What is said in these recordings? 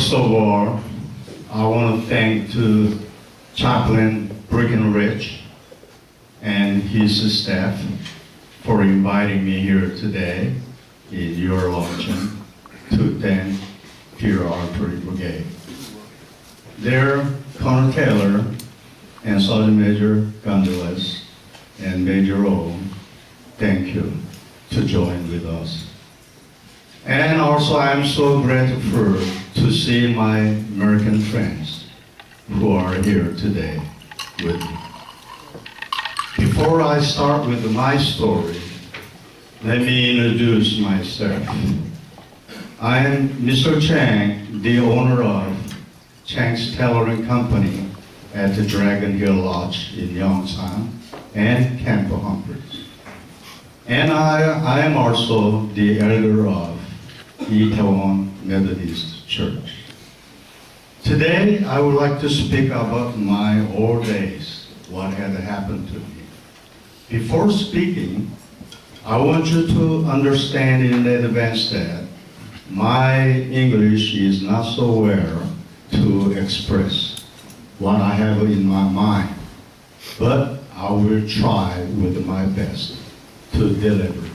First of all, I want to thank to Chaplain Breckenridge and his staff for inviting me here today in your luncheon to thank Pure Artillery Brigade. There, Colonel Tailor and Sergeant Major Gonzalez and Major O, thank you to join with us. And also I'm so grateful to see my American friends who are here today with me. Before I start with my story, let me introduce myself. I am Mr. Chang, the owner of Chang's Tailoring Company at the Dragon Hill Lodge in Yongsan and Camp Humphreys. And I am also the elder of Itaewon Methodist Church. Today, I would like to speak about my old days, what had happened to me. Before speaking, I want you to understand in advance that my English is not so well to express what I have in my mind, but I will try with my best to deliver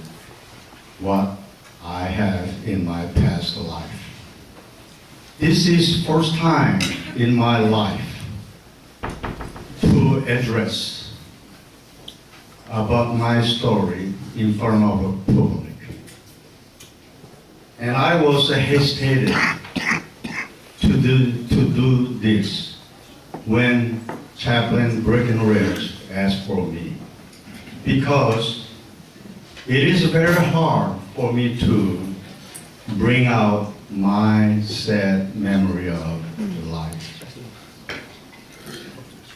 what I have in my past life. This is first time in my life to address about my story in front of a public. And I was hesitated to do this when Chaplain Breckenridge asked for me, because it is very hard for me to bring out my sad memory of the life.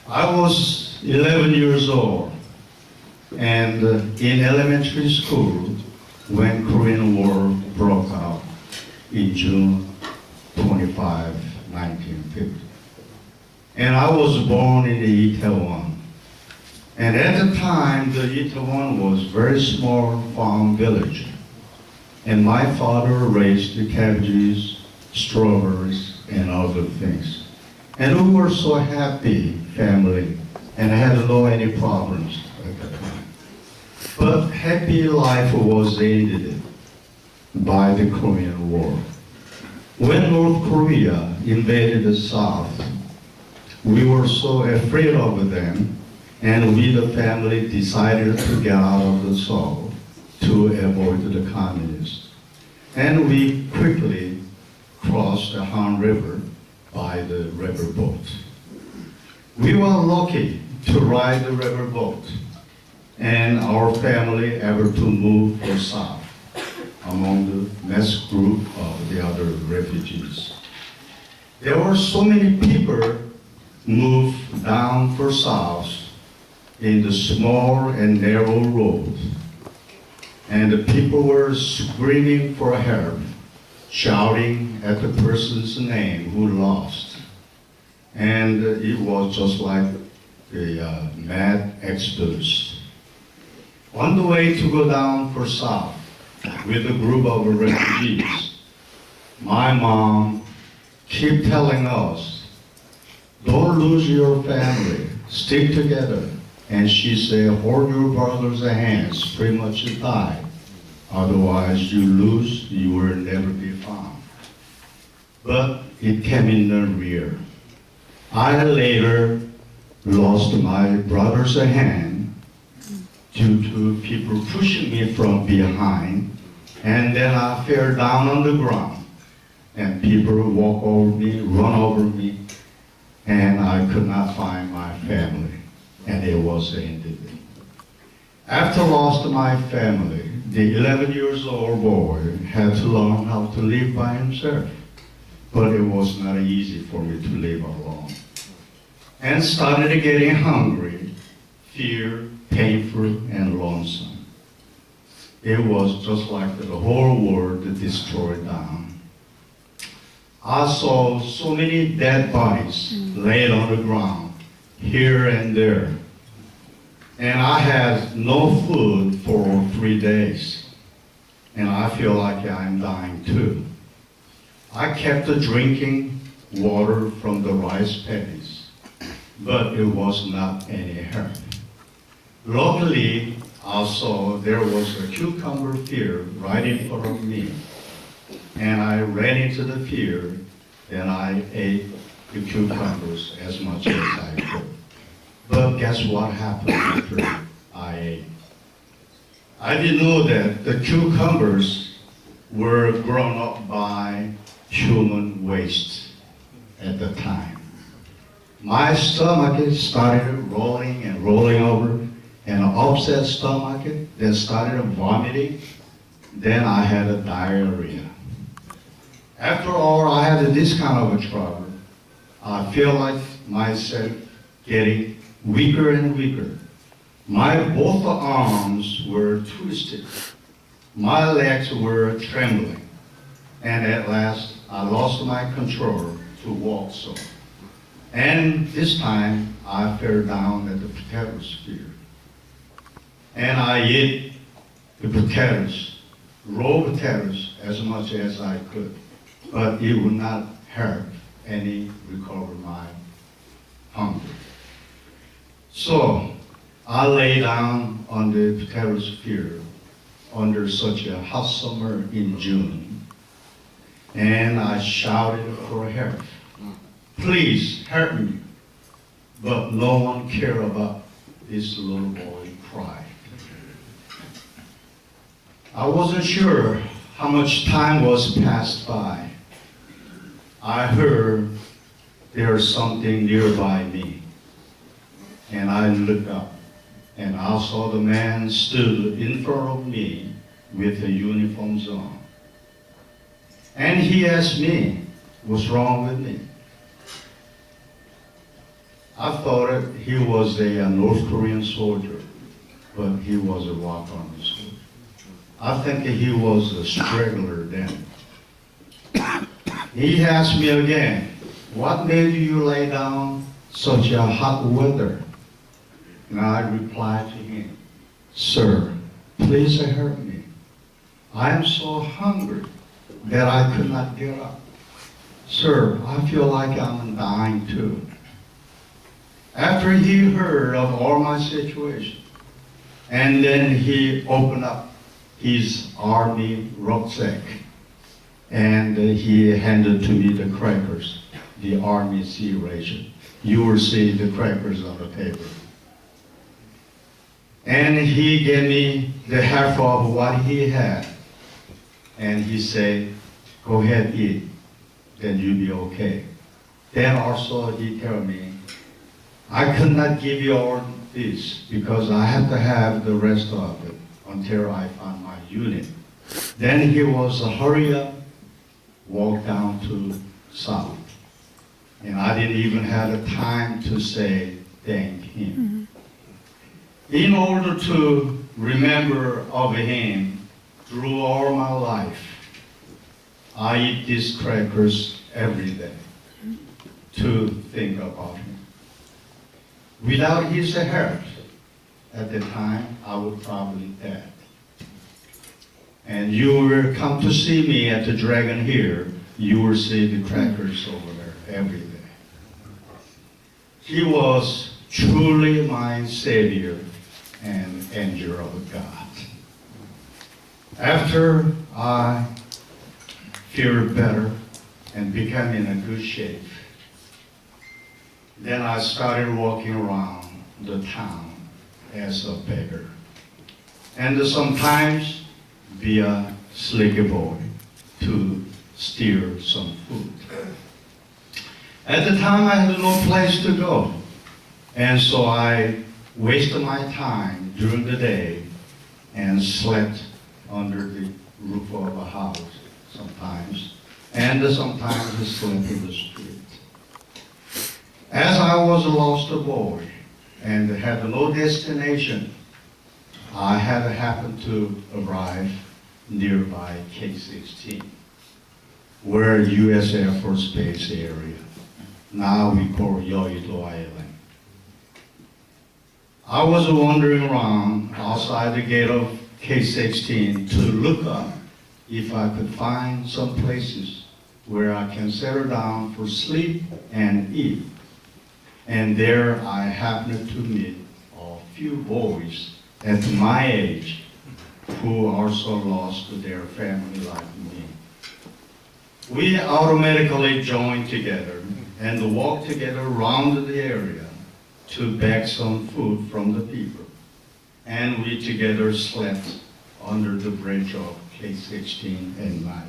I was 11 years old and in elementary school when Korean War broke out in June 25, 1950. And I was born in the Itaewon. And at the time, the Itaewon was a very small farm village. And my father raised the cabbages, strawberries, and other things. And we were so happy family and had no any problems at the time. But happy life was ended by the Korean War. When North Korea invaded the South, we were so afraid of them, and we, the family, decided to get out of the South to avoid the communists. And we quickly crossed the Han River by the riverboat. We were lucky to ride the riverboat, and our family ever to move for south among the next group of the other refugees. There were so many people moved down for south in the small and narrow road. And the people were screaming for help, shouting at the person's name who lost. And it was just like a mad exodus. On the way to go down for south with a group of refugees, my mom kept telling us, don't lose your family, stick together. And she said, hold your brother's hands, pretty much you die. Otherwise you lose, you will never be found. But it came in the rear. I later lost my brother's hand due to people pushing me from behind. And then I fell down on the ground. And people walk over me, run over me. And I could not find my family. And it was ended. After lost my family, the 11 years old boy had to learn how to live by himself. But it was not easy for me to live alone. And started getting hungry, fear, painful, and lonesome. It was just like the whole world destroyed down. I saw so many dead bodies laid on the ground, here and there. And I had no food for 3 days. And I feel like I'm dying too. I kept drinking water from the rice paddies, but it was not any help. Luckily, I saw there was a cucumber field right in front of me, and I ran into the field, and I ate the cucumbers as much as I could. But guess what happened after I ate? I didn't know that the cucumbers were grown up by human waste at the time. My stomach started rolling and rolling over, and an upset stomach then started vomiting. Then I had a diarrhea. After all, I had this kind of a trouble. I feel like myself getting weaker and weaker. My both arms were twisted. My legs were trembling. And at last, I lost my control to walk so. And this time, I fell down at the potatoes field. And I ate the potatoes, raw potatoes, as much as I could. But it would not help any recover my hunger. So I lay down on the potatoes field under such a hot summer in June, and I shouted for help. Please help me. But no one cared about this little boy cry. I wasn't sure how much time was passed by. I heard there's something nearby me. And I looked up, and I saw the man stood in front of me with a uniform on. And he asked me, what's wrong with me? I thought he was a North Korean soldier, but he was a Rock Army soldier. I think he was a straggler then. He asked me again, what made you lay down such a hot weather? And I replied to him, sir, please help me. I am so hungry that I could not get up. Sir, I feel like I'm dying too. After he heard of all my situation, and then he opened up his army rucksack, and he handed to me the crackers, the army sea ration. You will see the crackers on the table. And he gave me the half of what he had. And he said, go ahead, eat, then you'll be okay. Then also he told me, I could not give you all this because I have to have the rest of it until I found my unit. Then he was hurry up, walk down to South. And I didn't even have the time to say thank him. In order to remember of him through all my life, I eat these crackers every day to think about him. Without his help, at the time, I would probably die. And you will come to see me at the Dragon here, you will see the crackers over there every day. He was truly my Savior and angel of God. After I feel better and became in a good shape, then I started walking around the town as a beggar. And sometimes be a slicker boy to steal some food. At the time I had no place to go. And so I wasted my time during the day and slept under the roof of a house sometimes. And sometimes I slept in the street. As I was a lost boy and had no destination, I had happened to arrive nearby K-16, where U.S. Air Force Base area. Now we call Yeouido Island. I was wandering around outside the gate of K-16 to look up if I could find some places where I can settle down for sleep and eat. And there I happened to meet a few boys at my age who also lost their family like me. We automatically joined together and walked together around the area to beg some food from the people. And we together slept under the bridge of K16 at night.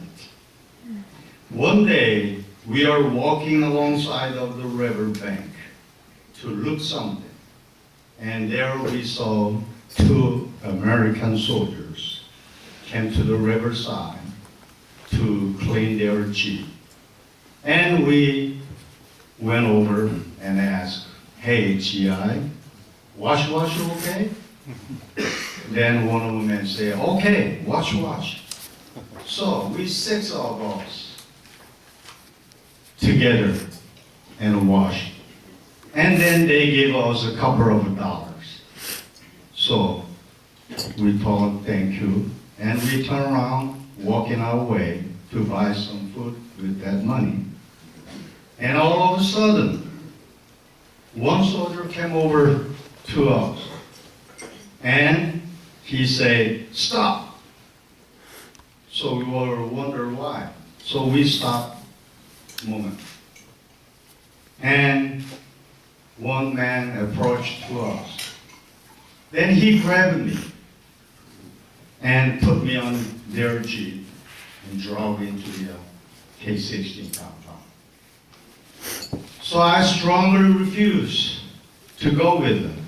One day, we are walking alongside of the river bank to look something. And there we saw two American soldiers came to the riverside to clean their jeep. And we went over and asked, "Hey, GI, wash, okay?" Then one of the men said, "Okay, wash." So we 6 of us together and washed. And then they gave us a couple of dollars. So we told thank you, and we turned around, walking our way to buy some food with that money. And all of a sudden, one soldier came over to us, and he said, "Stop." So we were wondering why. So we stopped a moment. And one man approached to us. Then he grabbed me and put me on their jeep and drove into the K16 compound. So I strongly refused to go with them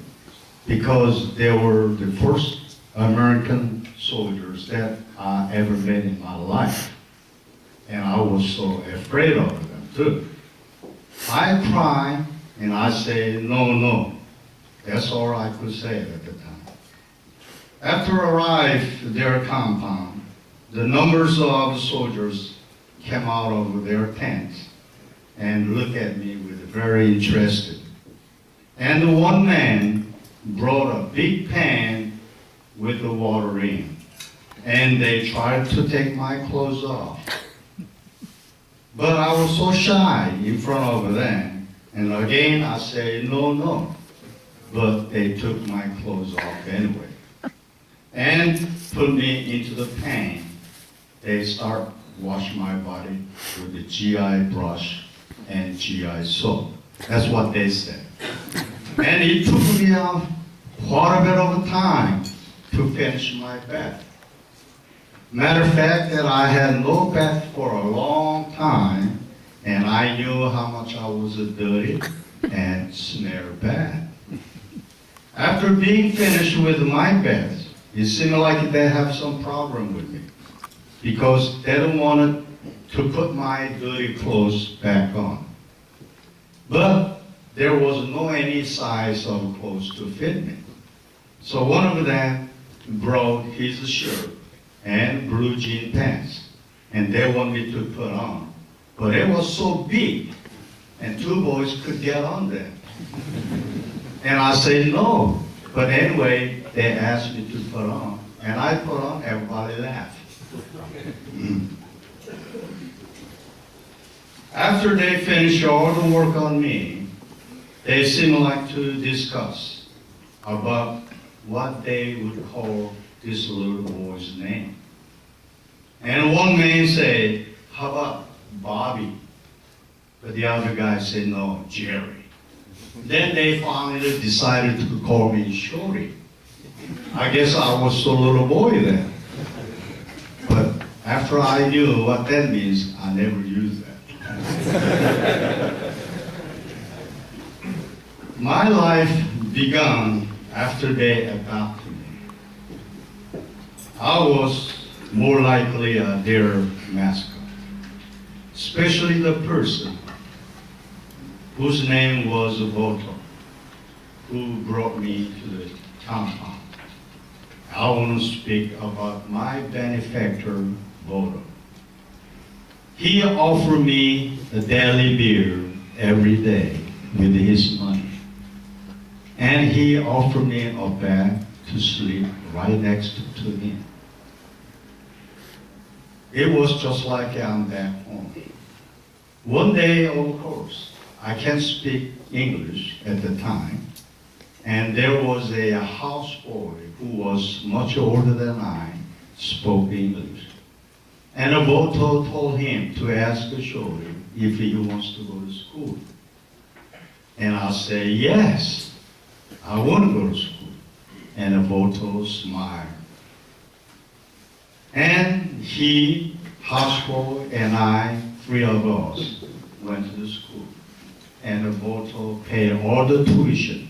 because they were the first American soldiers that I ever met in my life. And I was so afraid of them too. I cried and I said, no. That's all I could say at the time. After arriving at their compound, the numbers of soldiers came out of their tents and looked at me with very interested. And one man brought a big pan with the water in, and they tried to take my clothes off. But I was so shy in front of them, and again I said no. But they took my clothes off anyway, and put me into the pan. They start washing my body with the GI brush and GI soap. That's what they said. And it took me quite a bit of time to finish my bath. Matter of fact, that I had no bath for a long time, and I knew how much I was dirty and smelled bad. After being finished with my bath, it seemed like they have some problem with me because they don't want to put my dirty clothes back on. But there was no any size of clothes to fit me. So one of them brought his shirt and blue jean pants, and they want me to put on. But it was so big, and 2 boys could get on there. And I said no. But anyway, they asked me to put on, and I put on, everybody laughed. After they finished all the work on me, they seemed like to discuss about what they would call this little boy's name. And one man said, "How about Bobby?" But the other guy said, "No, Jerry." Then they finally decided to call me Shorty. I guess I was a little boy then. But after I knew what that means, I never used that. My life began after they adopted me. I was more likely their mascot, especially the person whose name was Voto, who brought me to the compound. I want to speak about my benefactor, Voto. He offered me a daily beer every day with his money. And he offered me a bed to sleep right next to him. It was just like I'm back home. One day, of course, I can't speak English at the time, and there was a houseboy who was much older than I, spoke English. And a Boto told him to ask Shori if he wants to go to school. And I say, yes, I want to go to school. And a Boto smiled. And he, houseboy, and I, three of us, went to the school. And the Boto paid all the tuition.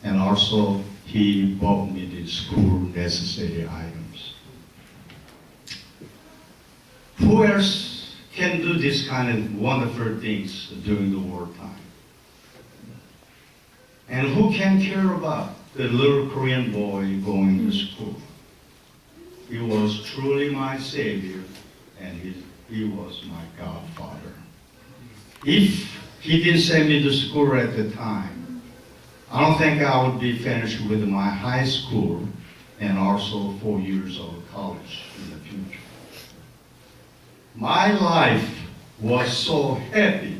And also, he bought me the school necessary items. Who else can do this kind of wonderful things during the wartime? And who can care about the little Korean boy going to school? He was truly my savior, and he was my godfather. If he didn't send me to school at the time, I don't think I would be finished with my high school and also 4 years of college in the future. My life was so happy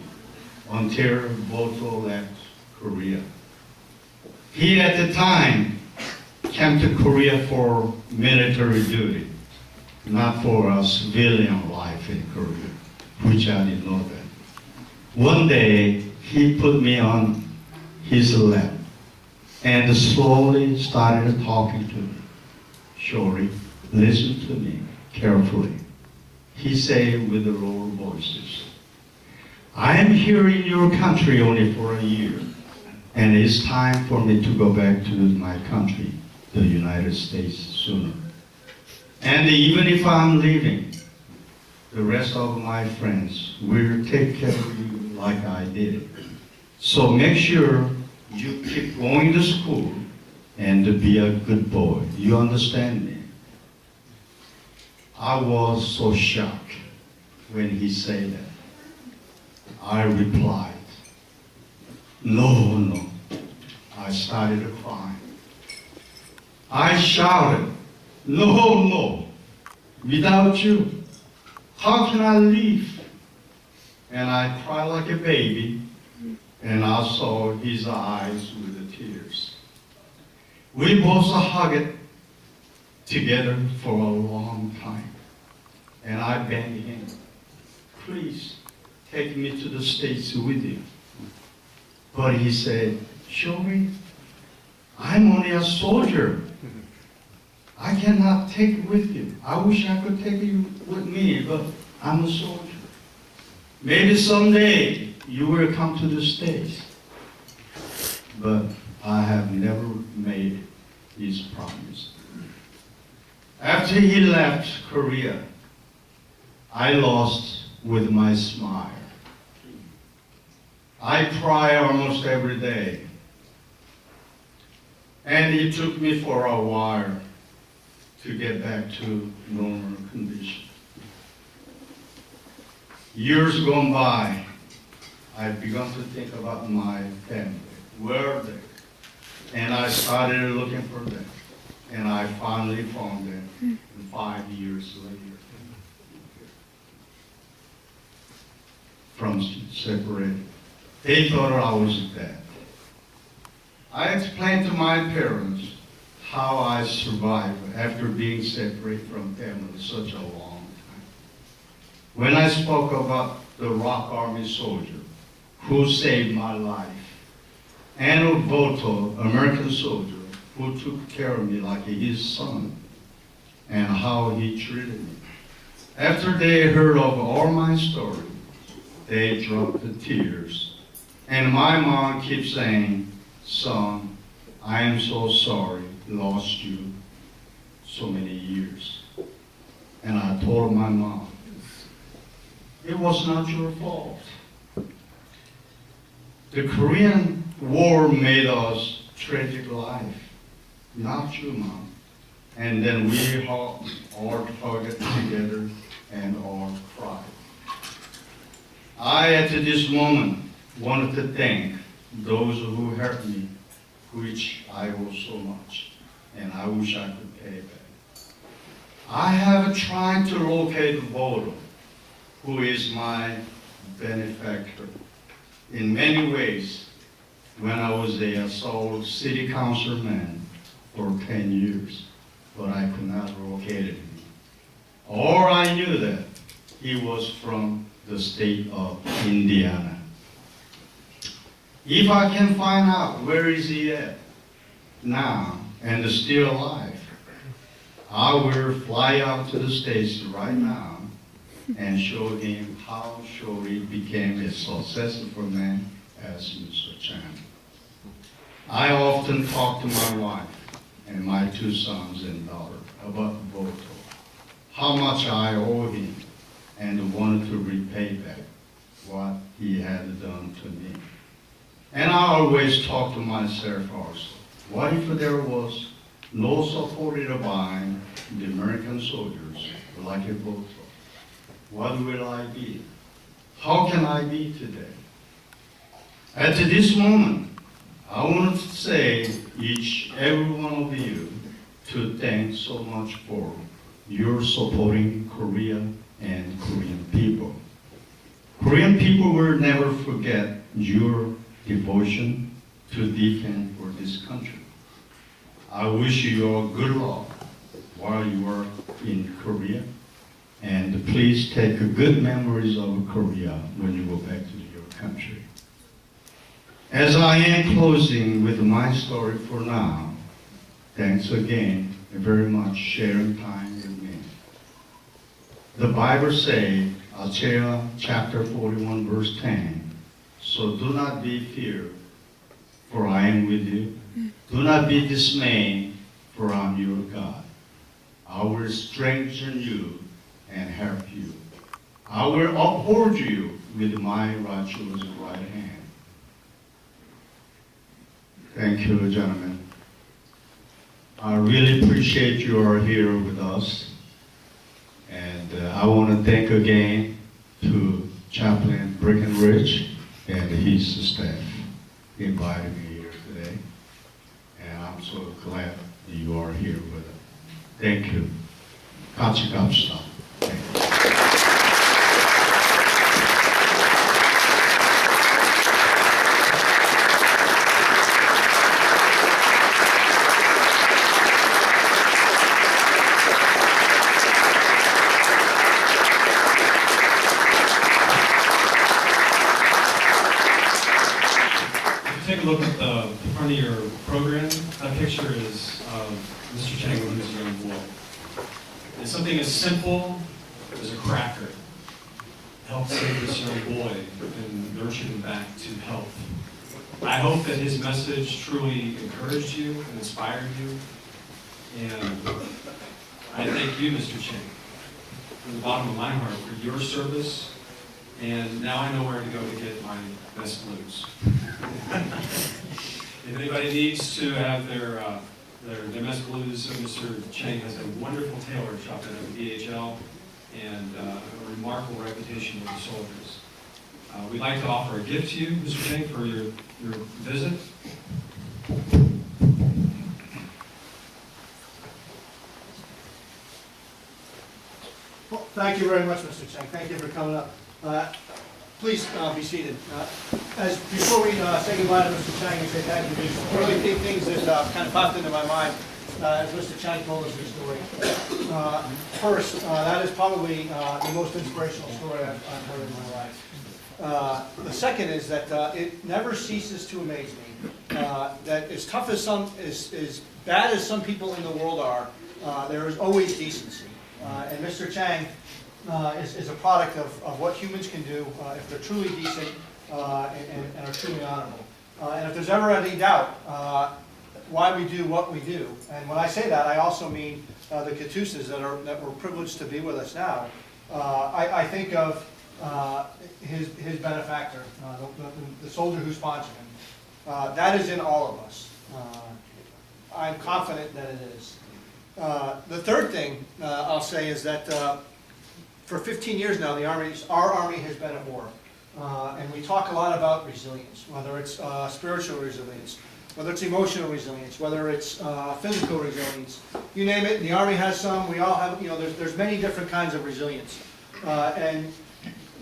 until Boto left Korea. He at the time came to Korea for military duty, not for a civilian life in Korea, which I didn't know that. One day, he put me on his lap and slowly started talking to me. Shori, listen to me carefully. He said with the low voices, I am here in your country only for a year, and it's time for me to go back to my country, the United States, sooner. And even if I'm leaving, the rest of my friends will take care of you like I did. So make sure you keep going to school and be a good boy. You understand me? I was so shocked when he said that. I replied, no. I started crying. I shouted, no, without you, how can I live? And I cried like a baby, and I saw his eyes with the tears. We both hugged together for a long time, and I begged him, please take me to the States with you. But he said, Shori, I'm only a soldier. I cannot take it with you. I wish I could take you with me, but I'm a soldier. Maybe someday you will come to the States. But I have never made his promise. After he left Korea, I lost with my smile. I cry almost every day. And it took me for a while to get back to normal condition. Years gone by, I began to think about my family. Where are they? And I started looking for them. And I finally found them 5 years later. From separated. They thought I was dead. I explained to my parents how I survived after being separated from family such a long time. When I spoke about the Rock Army soldier who saved my life, and of Boto, American soldier, who took care of me like his son, and how he treated me. After they heard of all my story, they dropped the tears. And my mom keeps saying, son, I am so sorry, lost you so many years. And I told my mom, it was not your fault. The Korean War made us tragic life, not you, Mom. And then we all hugged together and all cried. I, at this moment, wanted to thank those who hurt me, which I owe so much, and I wish I could pay back. I have tried to locate Bodo, who is my benefactor in many ways. When I was a Seoul city councilman for 10 years, but I could not locate him. Or I knew that he was from the state of Indiana. If I can find out where is he at now and is still alive, I will fly out to the States right now and show him how he became a successful man as Mr. Chang. I often talk to my wife and my 2 sons and daughter about Voto, how much I owe him and wanted to repay back what he had done to me. And I always talk to myself also, what if there was no supported by the American soldiers like a Voto? What will I be? How can I be today? At this moment, I want to say every one of you to thank so much for your supporting Korea and Korean people. Korean people will never forget your devotion to defend for this country. I wish you all good luck while you are in Korea, and please take good memories of Korea when you go back to your country. As I am closing with my story for now, thanks again very much sharing time with me. The Bible says, Isaiah chapter 41 verse 10, so do not be feared, for I am with you. Do not be dismayed, for I am your God. I will strengthen you and help you. I will uphold you with my righteous right hand. Thank you, gentlemen. I really appreciate you are here with us. And I want to thank again to Chaplain Breckenridge and his staff inviting me here today. And I'm so glad that you are here with us. Thank you. 같이 갑시다. Thank you. Take a look at the front of your program. That picture is Mr. Chang when he was a young boy. And something as simple as a cracker helped save this young boy and nurture him back to health. I hope that his message truly encouraged you and inspired you. And I thank you, Mr. Chang, from the bottom of my heart for your service. And now I know where to go to get my best blues. If anybody needs to have their best blues, Mr. Chang has a wonderful tailor shop at DHL and a remarkable reputation with the soldiers. We'd like to offer a gift to you, Mr. Chang, for your visit. Well, thank you very much, Mr. Chang. Thank you for coming up. Please be seated. Before we say goodbye to Mr. Chang and say thank you, there's really big things that kind of popped into my mind as Mr. Chang told us his story. First, that is probably the most inspirational story I've heard in my life. The second is that it never ceases to amaze me that as tough as as bad as some people in the world are, there is always decency. And Mr. Chang is a product of what humans can do if they're truly decent and are truly honorable. And if there's ever any doubt why we do what we do, and when I say that, I also mean the Katusas that were privileged to be with us now. I think of his benefactor, the soldier who sponsored him. That is in all of us. I'm confident that it is. The third thing I'll say is that for 15 years now, our Army has been at war. And we talk a lot about resilience, whether it's spiritual resilience, whether it's emotional resilience, whether it's physical resilience. You name it, the Army has some, we all have, there's many different kinds of resilience. And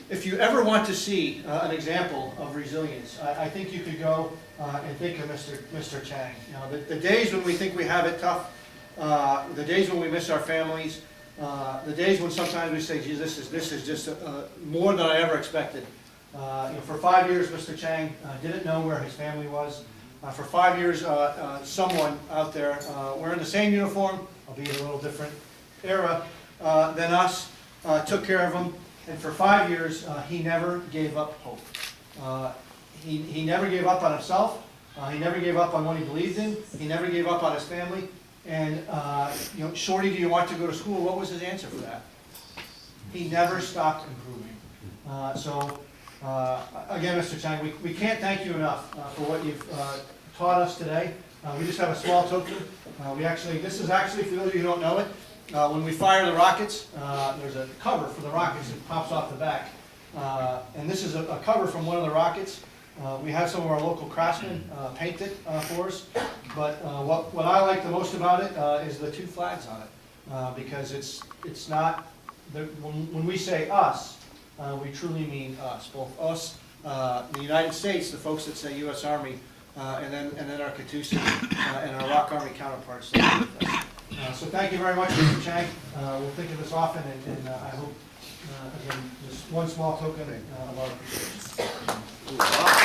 if you ever want to see an example of resilience, I think you could go and think of Mr. Chang. You know, the days when we think we have it tough, the days when we miss our families, the days when sometimes we say, geez, this is just more than I ever expected. You know, for 5 years, Mr. Chang didn't know where his family was. For 5 years, someone out there wearing the same uniform, albeit a little different era than us, took care of him. And for 5 years, he never gave up hope. He never gave up on himself. He never gave up on what he believed in. He never gave up on his family. And, you know, Shorty, do you want to go to school? What was his answer for that? He never stopped improving. Again, Mr. Chang, we can't thank you enough for what you've taught us today. We just have a small token. This is actually, for those of you who don't know it, when we fire the rockets, there's a cover for the rockets that pops off the back. And this is a cover from one of the rockets. We have some of our local craftsmen paint it for us. But what I like the most about it is the 2 flags on it. Because it's not, when we say us, we truly mean us. Both us, the United States, the folks that say U.S. Army, and then our Katusi and our Rock Army counterparts. So thank you very much, Mr. Chang. We'll think of this often, and I hope, again, just one small token of our appreciation.